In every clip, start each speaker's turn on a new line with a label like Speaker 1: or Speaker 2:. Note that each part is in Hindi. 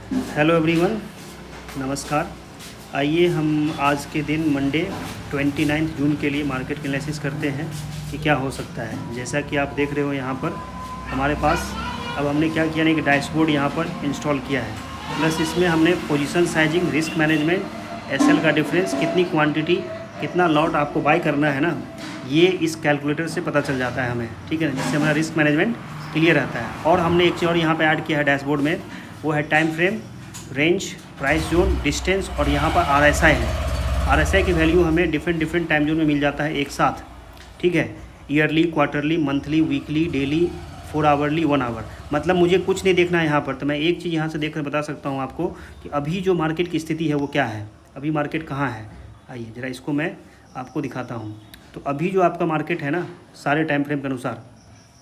Speaker 1: हेलो एवरीवन, नमस्कार। आइए हम आज के दिन मंडे 29 जून के लिए मार्केट का एनालिसिस करते हैं कि क्या हो सकता है। जैसा कि आप देख रहे हो यहाँ पर हमारे पास अब हमने क्या किया नहीं कि डैशबोर्ड यहाँ पर इंस्टॉल किया है, प्लस इसमें हमने position sizing, risk management, SL का डिफरेंस, कितनी क्वांटिटी, कितना लॉट आपको बाय करना है ना, ये इस कैलकुलेटर से पता चल जाता है हमें, ठीक है ना, जिससे हमारा रिस्क मैनेजमेंट क्लियर रहता है। और हमने एक चीज़ और यहाँ पर ऐड किया है डैशबोर्ड में, वो है time frame, range, price zone, distance, और यहाँ पर RSI है। RSI की वैल्यू हमें डिफरेंट टाइम जोन में मिल जाता है एक साथ, ठीक है। Yearly, quarterly, monthly, weekly, daily, 4 hourly, 1 hour. मतलब मुझे कुछ नहीं देखना है यहाँ पर, तो मैं एक चीज़ यहाँ से देख कर बता सकता हूँ आपको कि अभी जो मार्केट की स्थिति है वो क्या है, अभी मार्केट कहाँ है। आइए ज़रा इसको मैं आपको दिखाता हूँ। तो अभी जो आपका मार्केट है ना, सारे टाइम फ्रेम के अनुसार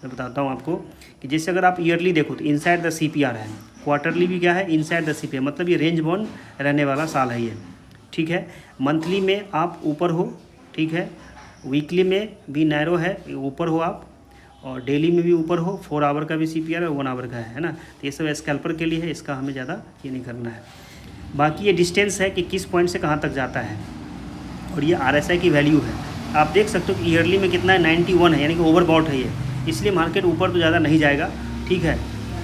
Speaker 1: मैं बताता हूँ आपको कि जैसे अगर आप ईयरली देखो तो इनसाइड द CPR है, क्वार्टरली भी क्या है, इनसाइड द CPR, मतलब ये रेंज बाउंड रहने वाला साल है ये, ठीक है। मंथली में आप ऊपर हो, ठीक है, वीकली में भी नैरो है, ऊपर हो आप, और डेली में भी ऊपर हो, 4 आवर का भी CPR है, 1 आवर का है ना। तो ये सब स्कैल्पर के लिए है, इसका हमें ज़्यादा ये नहीं करना है। बाकी ये डिस्टेंस है कि किस पॉइंट से कहाँ तक जाता है, और ये RSI की वैल्यू है। आप देख सकते हो कि ईयरली में कितना है, 91 है, यानी कि ओवरबॉट है ये, इसलिए मार्केट ऊपर तो ज़्यादा नहीं जाएगा, ठीक है।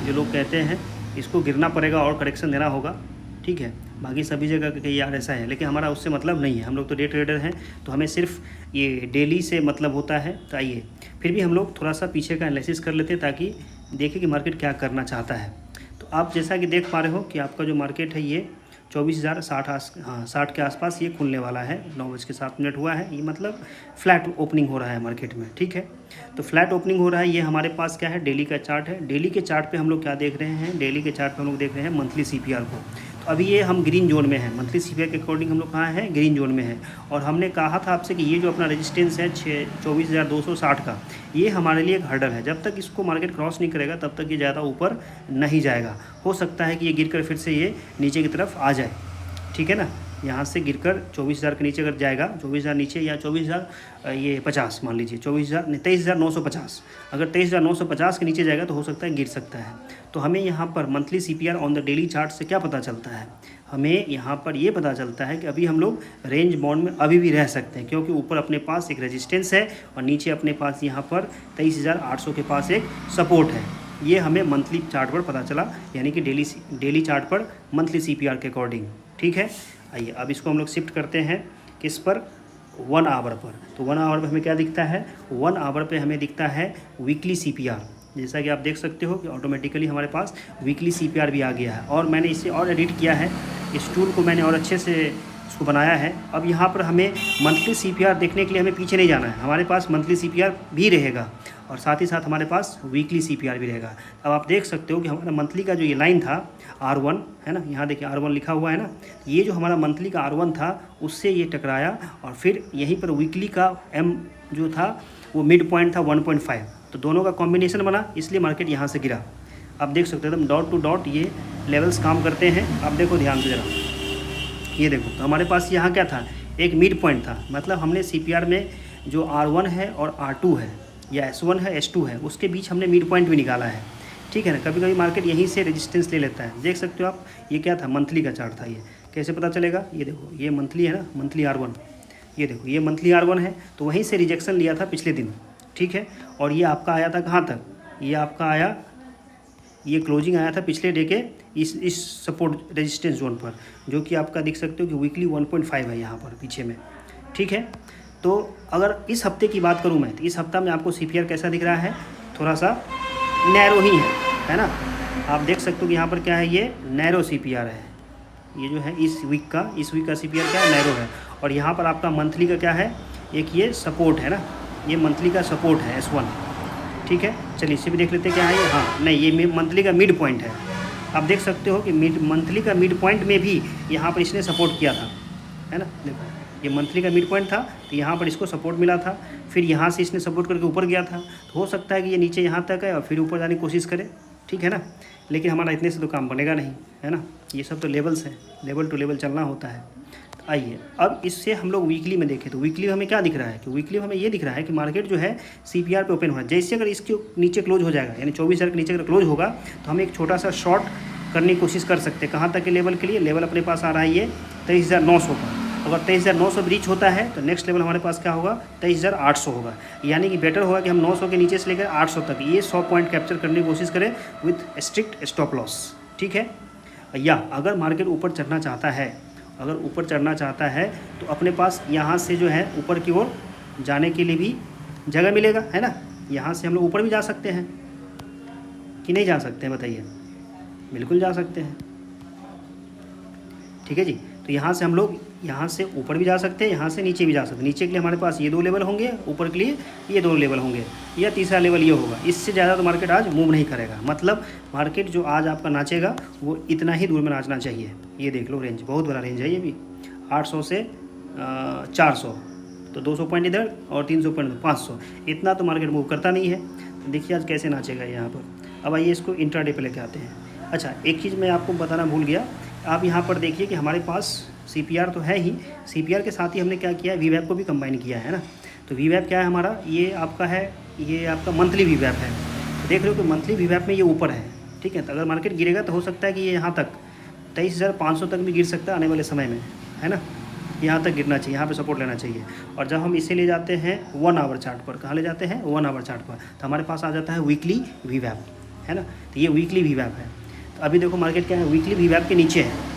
Speaker 1: जो लोग कहते हैं इसको गिरना पड़ेगा और करेक्शन देना होगा, ठीक है। बाकी सभी जगह का ये RSI है, लेकिन हमारा उससे मतलब नहीं है, हम लोग तो डे ट्रेडर हैं, तो हमें सिर्फ ये डेली से मतलब होता है। तो आइए फिर भी हम लोग थोड़ा सा पीछे का एनालिसिस कर लेते हैं ताकि देखें कि मार्केट क्या करना चाहता है। तो आप जैसा कि देख पा रहे हो कि आपका जो मार्केट है ये 24,060 के आसपास ये खुलने वाला है। 9:07 हुआ है, ये मतलब फ्लैट ओपनिंग हो रहा है मार्केट में, ठीक है। तो फ्लैट ओपनिंग हो रहा है। ये हमारे पास क्या है, डेली का चार्ट है। डेली के चार्ट पे हम लोग क्या देख रहे हैं, डेली के चार्ट पे हम लोग देख रहे हैं मंथली CPR को। तो अभी ये हम ग्रीन जोन में है, मंथली CPR के अकॉर्डिंग हम लोग कहाँ हैं, ग्रीन जोन में है। और हमने कहा था आपसे कि ये जो अपना रेजिस्टेंस है 24,260 का, ये हमारे लिए एक हर्डल है। जब तक इसको मार्केट क्रॉस नहीं करेगा तब तक ये ज़्यादा ऊपर नहीं जाएगा। हो सकता है कि ये गिरकर फिर से ये नीचे की तरफ आ जाए, ठीक है ना। यहाँ से गिरकर 24,000 के नीचे अगर जाएगा, 24,000 नीचे, या 24,000 ये 50 मान लीजिए, 24,000 नहीं 23,950, अगर 23,950 के नीचे जाएगा तो हो सकता है गिर सकता है। तो हमें यहाँ पर monthly CPR on the daily chart से क्या पता चलता है, हमें यहाँ पर ये पता चलता है कि अभी हम लोग रेंज बाउंड में अभी भी रह सकते हैं, क्योंकि ऊपर अपने पास एक रेजिस्टेंस है और नीचे अपने पास यहाँ पर 23,800 के पास एक सपोर्ट है। ये हमें मंथली चार्ट पर पता चला, यानी कि डेली चार्ट पर मंथली CPR के अकॉर्डिंग, ठीक है। आइए अब इसको हम लोग शिफ्ट करते हैं किस पर, 1 आवर पर। तो 1 आवर पर हमें क्या दिखता है, 1 आवर पे हमें दिखता है वीकली CPR। जैसा कि आप देख सकते हो कि ऑटोमेटिकली हमारे पास वीकली CPR भी आ गया है, और मैंने इसे और एडिट किया है, इस टूल को मैंने और अच्छे से इसको बनाया है। अब यहाँ पर हमें मंथली CPR देखने के लिए हमें पीछे नहीं जाना है, हमारे पास मंथली CPR भी रहेगा और साथ ही साथ हमारे पास वीकली CPR भी रहेगा। अब आप देख सकते हो कि हमारा मंथली का जो ये लाइन था R1 है ना, यहाँ देखिए R1 लिखा हुआ है ना, ये जो हमारा मंथली का R1 था उससे ये टकराया, और फिर यहीं पर वीकली का M जो था वो मिड पॉइंट था 1.5, तो दोनों का कॉम्बिनेशन बना, इसलिए मार्केट यहाँ से गिरा। आप देख सकते हो एकदम डॉट टू डॉट ये लेवल्स काम करते हैं। आप देखो ध्यान से ज़रा, ये देखो, तो हमारे पास यहाँ क्या था, एक मिड पॉइंट था, मतलब हमने CPR में जो R1 है और R2 है, या S1 है S2 है, उसके बीच हमने मिड पॉइंट भी निकाला है, ठीक है ना। कभी कभी मार्केट यहीं से रेजिस्टेंस ले लेता है, देख सकते हो आप। ये क्या था, मंथली का चार्ट था, ये कैसे पता चलेगा, ये देखो ये मंथली है ना, मंथली R1, ये देखो ये मंथली R1 है, तो वहीं से रिजेक्शन लिया था पिछले दिन, ठीक है। और ये आपका आया था कहाँ तक, ये आपका आया, ये क्लोजिंग आया था पिछले डे के इस सपोर्ट रेजिस्टेंस जोन पर, जो कि आपका देख सकते हो कि वीकली 1.5 है यहाँ पर पीछे में, ठीक है। तो अगर इस हफ्ते की बात करूँ मैं, तो इस हफ्ता में आपको CPR कैसा दिख रहा है, थोड़ा सा नैरो ही है ना। आप देख सकते हो कि यहाँ पर क्या है, ये नैरो CPR है, ये जो है इस वीक का CPR क्या है, नैरो है। और यहाँ पर आपका मंथली का क्या है, एक ये सपोर्ट है ना, ये मंथली का सपोर्ट है S1, ठीक है। चलिए इसे भी देख लेते हैं क्या है ये, हाँ नहीं, ये मंथली का मिड पॉइंट है। आप देख सकते हो कि मंथली का मिड पॉइंट में भी यहाँ पर इसने सपोर्ट किया था, है ना। देखो ये मंथली का मिड पॉइंट था, तो यहाँ पर इसको सपोर्ट मिला था, फिर यहाँ से इसने सपोर्ट करके ऊपर गया था, तो हो सकता है कि ये नीचे यहाँ तक है और फिर ऊपर जाने की कोशिश करे, ठीक है ना। लेकिन हमारा इतने से तो काम बनेगा नहीं, है ना। ये सब तो लेवल्स हैं, लेवल टू लेवल चलना होता है। आइए अब इससे हम लोग वीकली में देखें, तो वीकली में हमें क्या दिख रहा है कि वीकली में हमें ये दिख रहा है कि मार्केट जो है CPR पे ओपन हो रहा है। जैसे अगर इसके नीचे क्लोज हो जाएगा, यानी 24,000 के नीचे अगर क्लोज होगा, तो हमें एक छोटा सा शॉर्ट करने की कोशिश कर सकते हैं। कहाँ तक के लेवल के लिए? लेवल अपने पास आ रहा है ये 23,900 का। अगर 23,900 ब्रीच होता है तो नेक्स्ट लेवल हमारे पास क्या होगा? 23,800 होगा। यानी कि बेटर होगा कि हम 900 के नीचे से लेकर 800 तक ये 100 पॉइंट कैप्चर करने की कोशिश करें विथ स्ट्रिक्ट स्टॉप लॉस, ठीक है। या अगर मार्केट ऊपर चढ़ना चाहता है, अगर ऊपर चढ़ना चाहता है तो अपने पास यहाँ से जो है ऊपर की ओर जाने के लिए भी जगह मिलेगा, है ना। यहाँ से हम लोग ऊपर भी जा सकते हैं कि नहीं जा सकते हैं बताइए? बिल्कुल जा सकते हैं, ठीक है जी। तो यहाँ से हम लोग यहाँ से ऊपर भी जा सकते हैं, यहाँ से नीचे भी जा सकते हैं। नीचे के लिए हमारे पास ये 2 लेवल होंगे, ऊपर के लिए ये 2 लेवल होंगे, या तीसरा लेवल ये होगा। इससे ज़्यादा तो मार्केट आज मूव नहीं करेगा। मतलब मार्केट जो आज आपका नाचेगा वो इतना ही दूर में नाचना चाहिए। ये देख लो रेंज, बहुत बड़ा रेंज है ये भी, 800 से 400, तो 200 पॉइंट इधर और 300 पॉइंट 500, इतना तो मार्केट मूव करता नहीं है। तो देखिए आज कैसे नाचेगा यहाँ पर। अब आइए इसको इंट्राडे पे लेके आते हैं। अच्छा, एक चीज़ मैं आपको बताना भूल गया। आप यहाँ पर देखिए कि हमारे पास CPR तो है ही, CPR के साथ ही हमने क्या किया है, VWAP को भी कंबाइन किया है ना। तो VWAP क्या है हमारा? ये आपका है, ये आपका मंथली VWAP है। तो देख रहे हो कि मंथली VWAP में ये ऊपर है, ठीक है। तो अगर मार्केट गिरेगा तो हो सकता है कि ये यहाँ तक 23,500 तक भी गिर सकता है आने वाले समय में, है ना। यहाँ तक गिरना चाहिए, यहाँ पे सपोर्ट लेना चाहिए। और जब हम इसे ले जाते हैं 1 आवर चार्ट पर, कहाँ ले जाते हैं? 1 आवर चार्ट पर, तो हमारे पास आ जाता है वीकली VWAP, है ना। तो ये वीकली VWAP है। तो अभी देखो मार्केट क्या है, वीकली VWAP के नीचे है।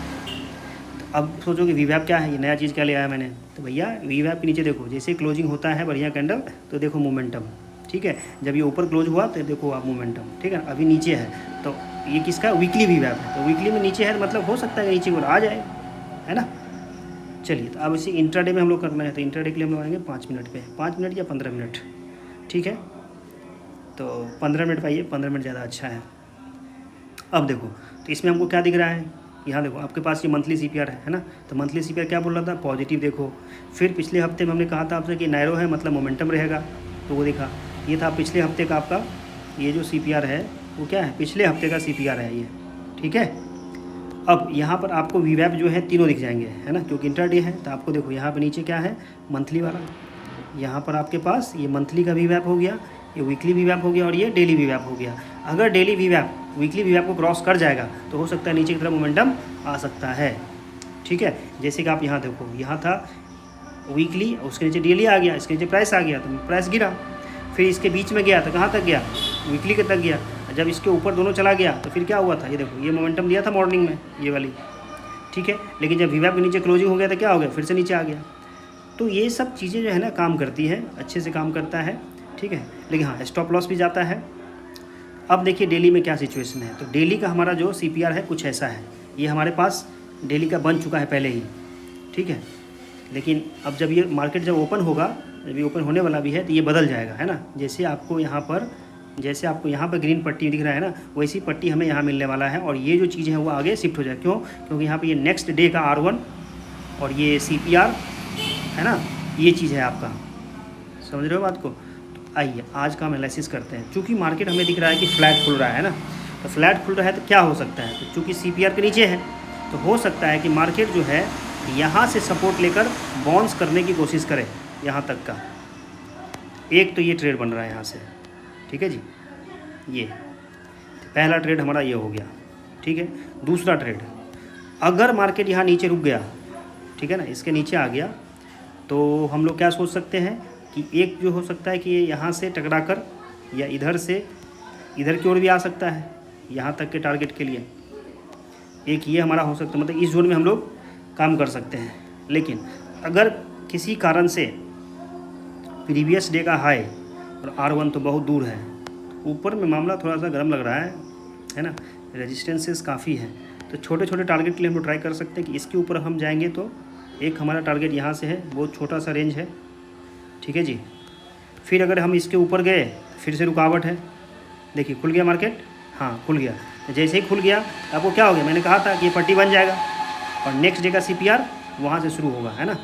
Speaker 1: तो अब सोचो कि VWAP क्या है, ये नया चीज़ क्या ले आया मैंने। तो भैया VWAP के नीचे देखो, जैसे क्लोजिंग होता है बढ़िया कैंडल तो देखो मोमेंटम, ठीक है। जब ये ऊपर क्लोज हुआ तो देखो आप मोमेंटम, ठीक है। अभी नीचे है तो ये किसका? वीकली VWAP है। तो वीकली में नीचे है मतलब हो सकता है कि नीचे को आ जाए, है ना। चलिए, तो अब इसे इंट्राडे में हम लोग करना है। तो इंट्राडे के लिए हम लोग आएंगे 5 मिनट पे, 5 मिनट या 15 मिनट, ठीक है। तो 15 मिनट पाइए, 15 मिनट ज़्यादा अच्छा है। अब देखो, तो इसमें हमको क्या दिख रहा है? यहाँ देखो आपके पास ये मंथली CPR है ना। तो मंथली CPR क्या बोल रहा था? पॉजिटिव। देखो फिर पिछले हफ्ते में हमने कहा था आपसे कि नैरो है मतलब मोमेंटम रहेगा, तो वो देखा, ये था पिछले हफ्ते का आपका ये जो CPR है वो क्या है? पिछले हफ्ते का CPR है ये, ठीक है। अब यहाँ पर आपको VWAP जो है तीनों दिख जाएंगे, है ना, क्योंकि इंट्राडे है। तो आपको देखो यहाँ पर नीचे क्या है? मंथली वाला। यहाँ पर आपके पास ये मंथली का VWAP हो गया, ये वीकली VWAP हो गया और ये डेली VWAP हो गया। अगर डेली VWAP वीकली VWAP को क्रॉस कर जाएगा तो हो सकता है नीचे की तरफ मोमेंटम आ सकता है, ठीक है। जैसे कि आप यहाँ देखो, यहाँ था वीकली, उसके नीचे डेली आ गया, इसके नीचे प्राइस आ गया तो प्राइस गिरा। फिर इसके बीच में गया तो कहाँ तक गया? वीकली के तक गया। जब इसके ऊपर दोनों चला गया तो फिर क्या हुआ था? ये देखो, ये मोमेंटम दिया था मॉर्निंग में ये वाली, ठीक है। लेकिन जब VWAP के नीचे क्लोजिंग हो गया तो क्या हो गया? फिर से नीचे आ गया। तो ये सब चीज़ें जो है ना काम करती है, अच्छे से काम करता है, ठीक है। लेकिन हाँ, स्टॉप लॉस भी जाता है। अब देखिए डेली में क्या सिचुएशन है। तो डेली का हमारा जो CPR है कुछ ऐसा है, ये हमारे पास डेली का बन चुका है पहले ही, ठीक है। लेकिन अब जब ये मार्केट जब ओपन होगा, जब ये ओपन होने वाला भी है तो ये बदल जाएगा, है ना। जैसे आपको यहाँ पर ग्रीन पट्टी दिख रहा है ना, वैसी पट्टी हमें यहाँ मिलने वाला है। और ये जो चीज़ है वो आगे शिफ्ट हो जाए। क्यों? क्योंकि यहाँ पर ये नेक्स्ट डे का R1 और ये CPR है ना, ये चीज़ है आपका, समझ रहे हो बात को। आइए आज का हम एनालिसिस करते हैं। चूँकि मार्केट हमें दिख रहा है कि फ्लैट खुल रहा है ना, तो फ्लैट खुल रहा है तो क्या हो सकता है? तो चूँकि CPR के नीचे है तो हो सकता है कि मार्केट जो है यहाँ से सपोर्ट लेकर बाउंस करने की कोशिश करे यहाँ तक का। एक तो ये ट्रेड बन रहा है यहाँ से, ठीक है जी। ये पहला ट्रेड हमारा ये हो गया, ठीक है। दूसरा ट्रेड, अगर मार्केट यहाँ नीचे रुक गया, ठीक है ना, इसके नीचे आ गया, तो हम लोग क्या सोच सकते हैं कि एक जो हो सकता है कि ये यहाँ से टकरा कर या इधर से इधर की ओर भी आ सकता है यहाँ तक के टारगेट के लिए। एक ये हमारा हो सकता है, मतलब इस जोन में हम लोग काम कर सकते हैं। लेकिन अगर किसी कारण से प्रीवियस डे का हाई और R1 तो बहुत दूर है, ऊपर में मामला थोड़ा सा गर्म लग रहा है ना, रेजिस्टेंसेस काफ़ी हैं, तो छोटे छोटे टारगेट के लिए हम लोग ट्राई कर सकते हैं कि इसके ऊपर हम जाएंगे तो एक हमारा टारगेट यहाँ से है, बहुत छोटा सा रेंज है, ठीक है जी। फिर अगर हम इसके ऊपर गए फिर से रुकावट है। देखिए खुल गया मार्केट, हाँ खुल गया। तो जैसे ही खुल गया आपको क्या हो गया? मैंने कहा था कि ये पट्टी बन जाएगा और नेक्स्ट डे का CPR वहाँ से शुरू होगा, है ना।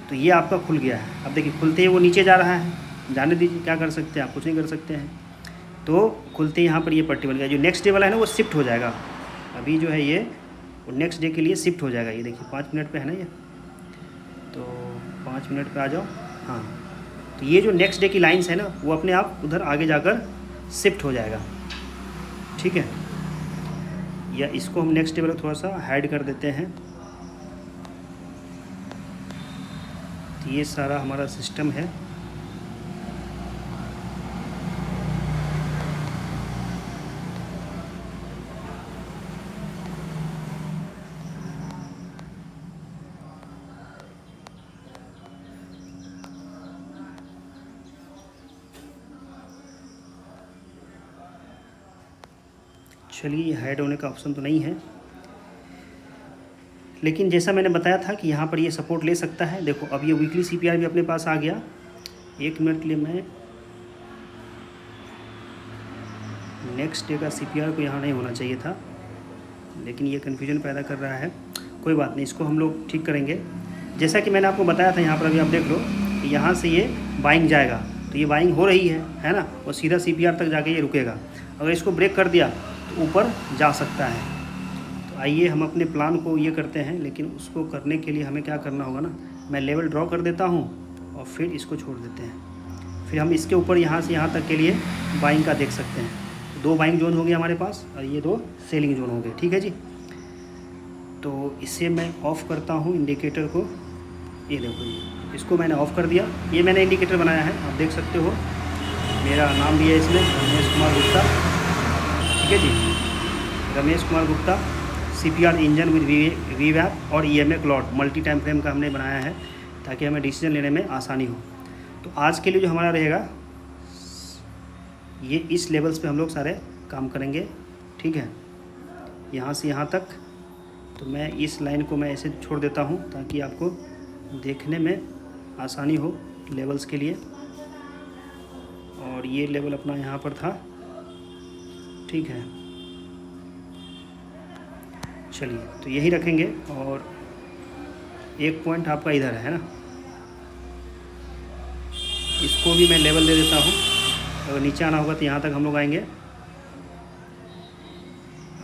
Speaker 1: तो ये आपका खुल गया है। अब देखिए खुलते ही वो नीचे जा रहा है, जाने दीजिए, क्या कर सकते हैं, आप कुछ नहीं कर सकते हैं। तो खुलते ही यहाँ पर ये पट्टी बन गया। जो नेक्स्ट डे वाला है ना वो शिफ्ट हो जाएगा। अभी जो है ये वो नेक्स्ट डे के लिए शिफ्ट हो जाएगा। ये देखिए 5 मिनट पे है ना ये, तो 5 मिनट पे आ जाओ। हाँ, तो ये जो नेक्स्ट डे की लाइंस है ना वो अपने आप उधर आगे जाकर शिफ्ट हो जाएगा, ठीक है। या इसको हम नेक्स्ट लेवल थोड़ा सा हाइड कर देते हैं। तो ये सारा हमारा सिस्टम है। चलिए, हाइड होने का ऑप्शन तो नहीं है, लेकिन जैसा मैंने बताया था कि यहाँ पर ये सपोर्ट ले सकता है। देखो अब ये वीकली CPR भी अपने पास आ गया। 1 मिनट के लिए मैं नेक्स्ट डे का CPR को यहाँ नहीं होना चाहिए था, लेकिन ये कन्फ्यूजन पैदा कर रहा है। कोई बात नहीं, इसको हम लोग ठीक करेंगे। जैसा कि मैंने आपको बताया था, यहाँ पर अभी आप देख लो कि यहाँ से ये बाइंग जाएगा, तो ये बाइंग हो रही है ना, और सीधा CPR तक जाके ये रुकेगा। अगर इसको ब्रेक कर दिया तो ऊपर जा सकता है। तो आइए हम अपने प्लान को ये करते हैं, लेकिन उसको करने के लिए हमें क्या करना होगा ना, मैं लेवल ड्रॉ कर देता हूँ और फिर इसको छोड़ देते हैं। फिर हम इसके ऊपर यहाँ से यहाँ तक के लिए बाइंग का देख सकते हैं। 2 बाइंग जोन हो गए हमारे पास और ये 2 सेलिंग जोन हो गए। ठीक है जी, तो इसे मैं ऑफ़ करता हूँ इंडिकेटर को। ये देखो, ये इसको मैंने ऑफ़ कर दिया। ये मैंने इंडिकेटर बनाया है, आप देख सकते हो, मेरा नाम भी है इसमें, रमेश कुमार गुप्ता। ठीक है जी, Ramesh Kumar Gupta. CPR engine with VWAP और EMA cloud multi time frame का हमने बनाया है, ताकि हमें डिसीजन लेने में आसानी हो। तो आज के लिए जो हमारा रहेगा, ये इस लेवल्स पे हम लोग सारे काम करेंगे। ठीक है, यहाँ से यहाँ तक। तो मैं इस लाइन को मैं ऐसे छोड़ देता हूँ ताकि आपको देखने में आसानी हो लेवल्स के लिए। और ये लेवल अपना यहाँ पर था। ठीक है, चलिए, तो यही रखेंगे। और एक पॉइंट आपका इधर है ना, इसको भी मैं लेवल दे देता हूँ। अगर नीचे आना होगा तो यहाँ तक हम लोग आएंगे,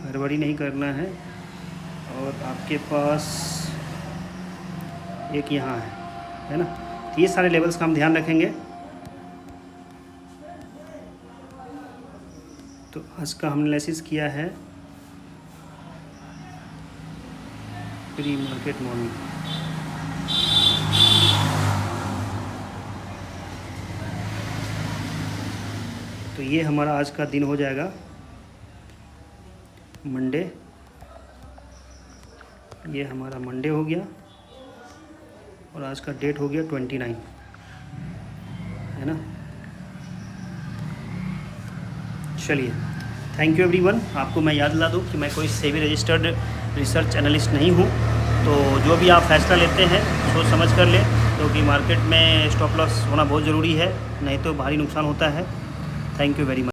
Speaker 1: हड़बड़ी नहीं करना है। और आपके पास एक यहाँ है ना, तो ये सारे लेवल्स का हम ध्यान रखेंगे। तो आज का हमने एनालिसिस किया है प्री मार्केट मॉर्निंग। तो ये हमारा आज का दिन हो जाएगा मंडे। ये हमारा मंडे हो गया और आज का डेट हो गया 29, है ना। चलिए, थैंक यू एवरीवन। आपको मैं याद दिला दूँ कि मैं कोई सेबी रजिस्टर्ड रिसर्च एनालिस्ट नहीं हूँ। तो जो भी आप फैसला लेते हैं सोच समझ कर लें, क्योंकि मार्केट में स्टॉप लॉस होना बहुत ज़रूरी है, नहीं तो भारी नुकसान होता है। Thank you very much.